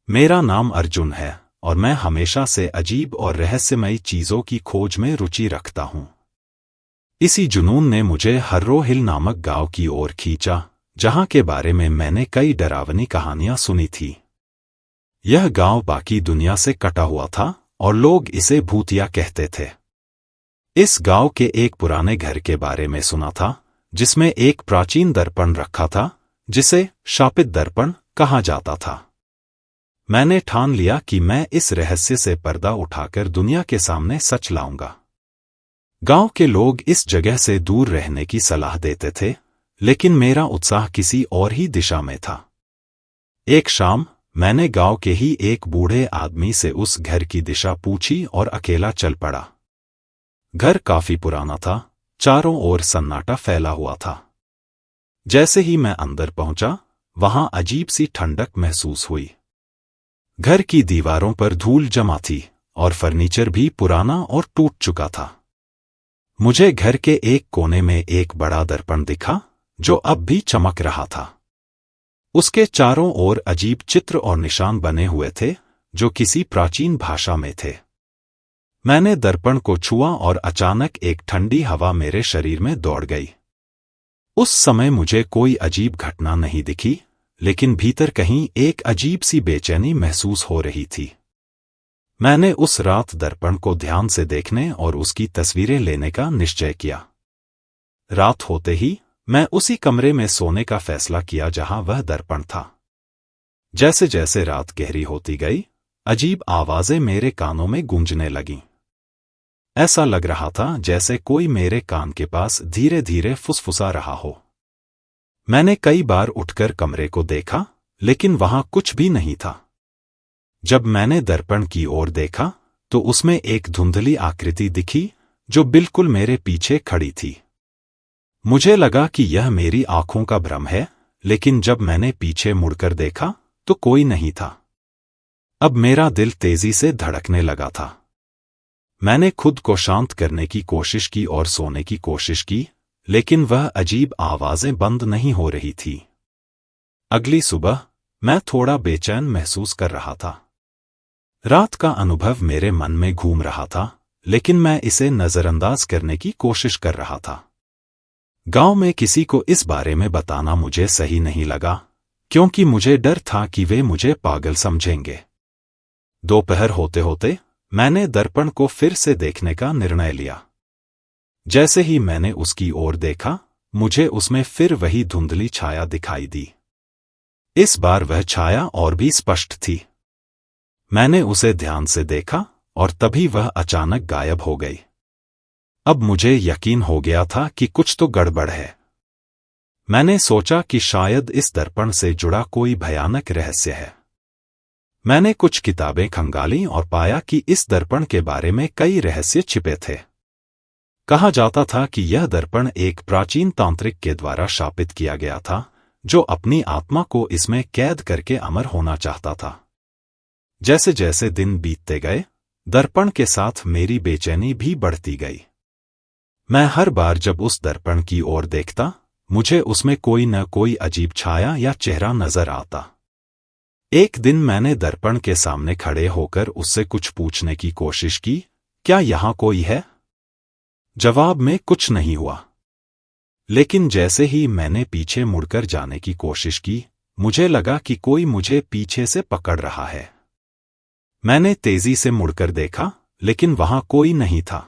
मेरा नाम अर्जुन है और मैं हमेशा से अजीब और रहस्यमयी चीजों की खोज में रुचि रखता हूं। इसी जुनून ने मुझे हर्रो हिल नामक गांव की ओर खींचा, जहां के बारे में मैंने कई डरावनी कहानियां सुनी थी। यह गांव बाकी दुनिया से कटा हुआ था और लोग इसे भूतिया कहते थे। इस गांव के एक पुराने घर के बारे में सुना था, जिसमें एक प्राचीन दर्पण रखा था, जिसे शापित दर्पण कहा जाता था। मैंने ठान लिया कि मैं इस रहस्य से पर्दा उठाकर दुनिया के सामने सच लाऊंगा। गांव के लोग इस जगह से दूर रहने की सलाह देते थे, लेकिन मेरा उत्साह किसी और ही दिशा में था। एक शाम मैंने गांव के ही एक बूढ़े आदमी से उस घर की दिशा पूछी और अकेला चल पड़ा। घर काफी पुराना था, चारों ओर सन्नाटा फैला हुआ था। जैसे ही मैं अंदर पहुंचा, वहां अजीब सी ठंडक महसूस हुई। घर की दीवारों पर धूल जमा थी और फर्नीचर भी पुराना और टूट चुका था। मुझे घर के एक कोने में एक बड़ा दर्पण दिखा, जो अब भी चमक रहा था। उसके चारों ओर अजीब चित्र और निशान बने हुए थे, जो किसी प्राचीन भाषा में थे। मैंने दर्पण को छुआ और अचानक एक ठंडी हवा मेरे शरीर में दौड़ गई। उस समय मुझे कोई अजीब घटना नहीं दिखी, लेकिन भीतर कहीं एक अजीब सी बेचैनी महसूस हो रही थी। मैंने उस रात दर्पण को ध्यान से देखने और उसकी तस्वीरें लेने का निश्चय किया। रात होते ही मैं उसी कमरे में सोने का फैसला किया जहां वह दर्पण था। जैसे जैसे रात गहरी होती गई, अजीब आवाजें मेरे कानों में गूंजने लगीं। ऐसा लग रहा था जैसे कोई मेरे कान के पास धीरे धीरे फुसफुसा रहा हो। मैंने कई बार उठकर कमरे को देखा, लेकिन वहां कुछ भी नहीं था। जब मैंने दर्पण की ओर देखा, तो उसमें एक धुंधली आकृति दिखी, जो बिल्कुल मेरे पीछे खड़ी थी। मुझे लगा कि यह मेरी आंखों का भ्रम है, लेकिन जब मैंने पीछे मुड़कर देखा, तो कोई नहीं था। अब मेरा दिल तेजी से धड़कने लगा था। मैंने खुद को शांत करने की कोशिश की और सोने की कोशिश की, लेकिन वह अजीब आवाजें बंद नहीं हो रही थी। अगली सुबह मैं थोड़ा बेचैन महसूस कर रहा था। रात का अनुभव मेरे मन में घूम रहा था, लेकिन मैं इसे नजरअंदाज करने की कोशिश कर रहा था। गांव में किसी को इस बारे में बताना मुझे सही नहीं लगा, क्योंकि मुझे डर था कि वे मुझे पागल समझेंगे। दोपहर होते होते मैंने दर्पण को फिर से देखने का निर्णय लिया। जैसे ही मैंने उसकी ओर देखा, मुझे उसमें फिर वही धुंधली छाया दिखाई दी। इस बार वह छाया और भी स्पष्ट थी। मैंने उसे ध्यान से देखा और तभी वह अचानक गायब हो गई। अब मुझे यकीन हो गया था कि कुछ तो गड़बड़ है। मैंने सोचा कि शायद इस दर्पण से जुड़ा कोई भयानक रहस्य है। मैंने कुछ किताबें खंगालीं और पाया कि इस दर्पण के बारे में कई रहस्य छिपे थे। कहा जाता था कि यह दर्पण एक प्राचीन तांत्रिक के द्वारा शापित किया गया था, जो अपनी आत्मा को इसमें कैद करके अमर होना चाहता था। जैसे जैसे दिन बीतते गए, दर्पण के साथ मेरी बेचैनी भी बढ़ती गई। मैं हर बार जब उस दर्पण की ओर देखता, मुझे उसमें कोई न कोई अजीब छाया या चेहरा नजर आता। एक दिन मैंने दर्पण के सामने खड़े होकर उससे कुछ पूछने की कोशिश की, क्या यहां कोई है? जवाब में कुछ नहीं हुआ। लेकिन जैसे ही मैंने पीछे मुड़कर जाने की कोशिश की, मुझे लगा कि कोई मुझे पीछे से पकड़ रहा है। मैंने तेजी से मुड़कर देखा, लेकिन वहां कोई नहीं था।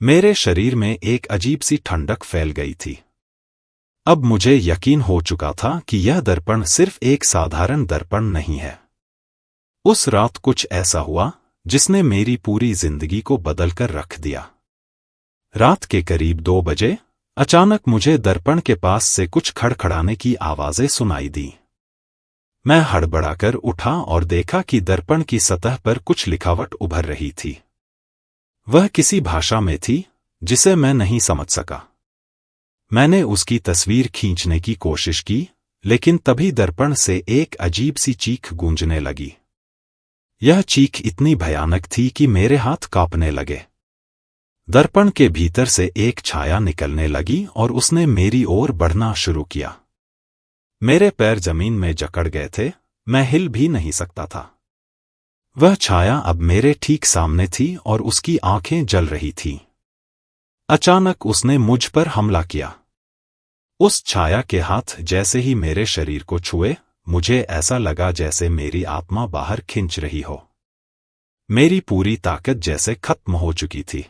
मेरे शरीर में एक अजीब सी ठंडक फैल गई थी। अब मुझे यकीन हो चुका था कि यह दर्पण सिर्फ एक साधारण दर्पण नहीं है। उस रात कुछ ऐसा हुआ जिसने मेरी पूरी जिंदगी को बदलकर रख दिया। रात के करीब 2 बजे अचानक मुझे दर्पण के पास से कुछ खड़खड़ाने की आवाजें सुनाई दी। मैं हड़बड़ाकर उठा और देखा कि दर्पण की सतह पर कुछ लिखावट उभर रही थी। वह किसी भाषा में थी, जिसे मैं नहीं समझ सका। मैंने उसकी तस्वीर खींचने की कोशिश की, लेकिन तभी दर्पण से एक अजीब सी चीख गूंजने लगी। यह चीख इतनी भयानक थी कि मेरे हाथ कांपने लगे। दर्पण के भीतर से एक छाया निकलने लगी और उसने मेरी ओर बढ़ना शुरू किया। मेरे पैर जमीन में जकड़ गए थे, मैं हिल भी नहीं सकता था। वह छाया अब मेरे ठीक सामने थी और उसकी आंखें जल रही थीं। अचानक उसने मुझ पर हमला किया। उस छाया के हाथ जैसे ही मेरे शरीर को छुए, मुझे ऐसा लगा जैसे मेरी आत्मा बाहर खिंच रही हो। मेरी पूरी ताकत जैसे खत्म हो चुकी थी।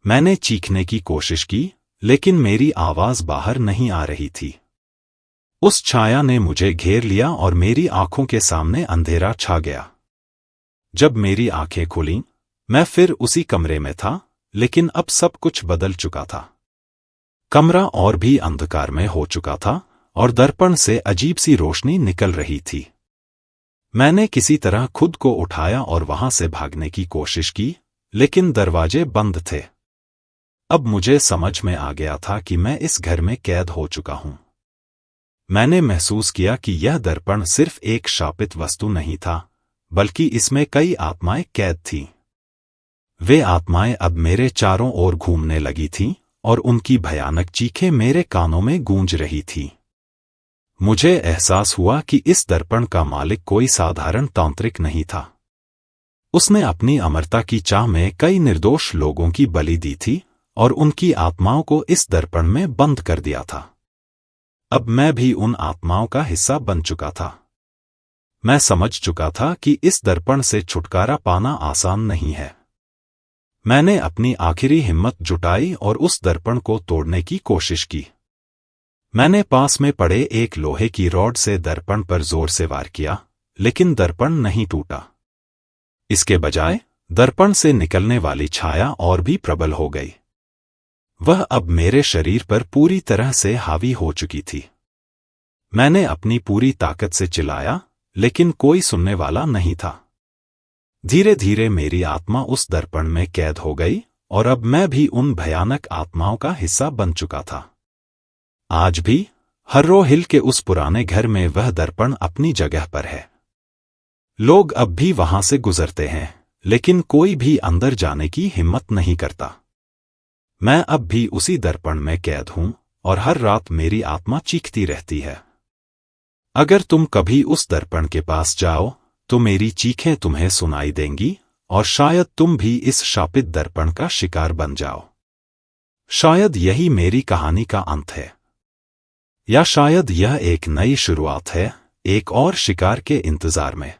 मैंने चीखने की कोशिश की, लेकिन मेरी आवाज बाहर नहीं आ रही थी। उस छाया ने मुझे घेर लिया और मेरी आंखों के सामने अंधेरा छा गया। जब मेरी आंखें खुलीं, मैं फिर उसी कमरे में था, लेकिन अब सब कुछ बदल चुका था। कमरा और भी अंधकार में हो चुका था और दर्पण से अजीब सी रोशनी निकल रही थी। मैंने किसी तरह खुद को उठाया और वहां से भागने की कोशिश की, लेकिन दरवाजे बंद थे। अब मुझे समझ में आ गया था कि मैं इस घर में कैद हो चुका हूं। मैंने महसूस किया कि यह दर्पण सिर्फ एक शापित वस्तु नहीं था, बल्कि इसमें कई आत्माएं कैद थीं। वे आत्माएं अब मेरे चारों ओर घूमने लगी थीं और उनकी भयानक चीखें मेरे कानों में गूंज रही थीं। मुझे एहसास हुआ कि इस दर्पण का मालिक कोई साधारण तांत्रिक नहीं था। उसने अपनी अमरता की चाह में कई निर्दोष लोगों की बलि दी थी और उनकी आत्माओं को इस दर्पण में बंद कर दिया था। अब मैं भी उन आत्माओं का हिस्सा बन चुका था। मैं समझ चुका था कि इस दर्पण से छुटकारा पाना आसान नहीं है। मैंने अपनी आखिरी हिम्मत जुटाई और उस दर्पण को तोड़ने की कोशिश की। मैंने पास में पड़े एक लोहे की रॉड से दर्पण पर जोर से वार किया, लेकिन दर्पण नहीं टूटा। इसके बजाय दर्पण से निकलने वाली छाया और भी प्रबल हो गई। वह अब मेरे शरीर पर पूरी तरह से हावी हो चुकी थी। मैंने अपनी पूरी ताकत से चिल्लाया, लेकिन कोई सुनने वाला नहीं था। धीरे धीरे मेरी आत्मा उस दर्पण में कैद हो गई और अब मैं भी उन भयानक आत्माओं का हिस्सा बन चुका था। आज भी हर्रो हिल के उस पुराने घर में वह दर्पण अपनी जगह पर है। लोग अब भी वहां से गुजरते हैं, लेकिन कोई भी अंदर जाने की हिम्मत नहीं करता। मैं अब भी उसी दर्पण में कैद हूं और हर रात मेरी आत्मा चीखती रहती है। अगर तुम कभी उस दर्पण के पास जाओ, तो मेरी चीखें तुम्हें सुनाई देंगी और शायद तुम भी इस शापित दर्पण का शिकार बन जाओ। शायद यही मेरी कहानी का अंत है, या शायद यह एक नई शुरुआत है, एक और शिकार के इंतजार में।